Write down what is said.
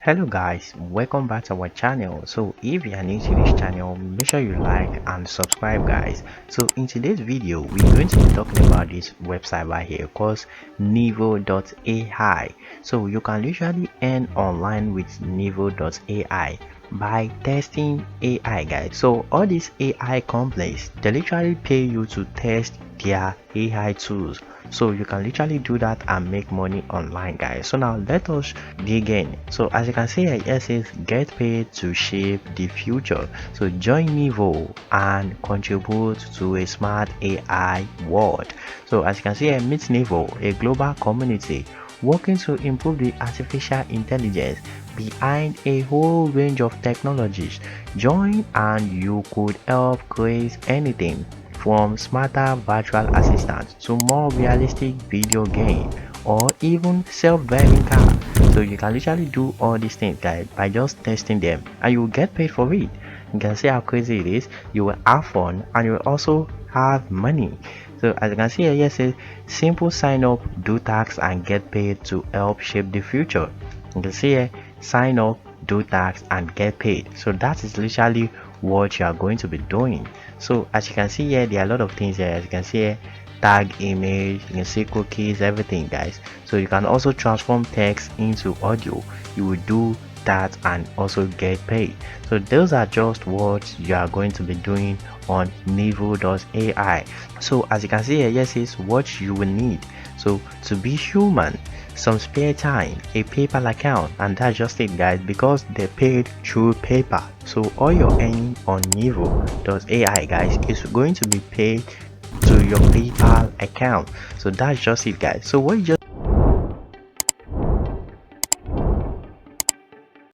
Hello guys, welcome back to our channel. So if you are new to this channel, make sure you like and subscribe guys. So in today's video we're going to be talking about this website right here called Neevo.ai. So you can literally earn online with Neevo.ai by testing AI guys. So all these AI companies, they literally pay you to test their AI tools, so you can literally do that and make money online guys. So now let us dig in. So as you can see here, it says get paid to shape the future. So join Neevo and contribute to a smart AI world. So as you can see here, meet Neevo, a global community working to improve the artificial intelligence behind a whole range of technologies. Join and you could help create anything from smarter virtual assistants to more realistic video games or even self-driving car. So you can literally do all these things guys by just testing them and you will get paid for it. You can see how crazy it is. You will have fun and you will also have money. So as you can see here, it says simple sign up, do tasks and get paid to help shape the future. You can see here, sign up, do tasks and get paid. So that is literally what you are going to be doing. So as you can see here, there are a lot of things here. As you can see here, tag image, you can see cookies, everything guys. So you can also transform text into audio. You will do that and also get paid. So those are just what you are going to be doing on Neevo.ai. So as you can see here, yes, is what you will need. So to be human, some spare time, a PayPal account, and that's just it guys, because they paid through PayPal. So all your earning on Neevo.ai guys is going to be paid to your PayPal account. So that's just it guys. So what you just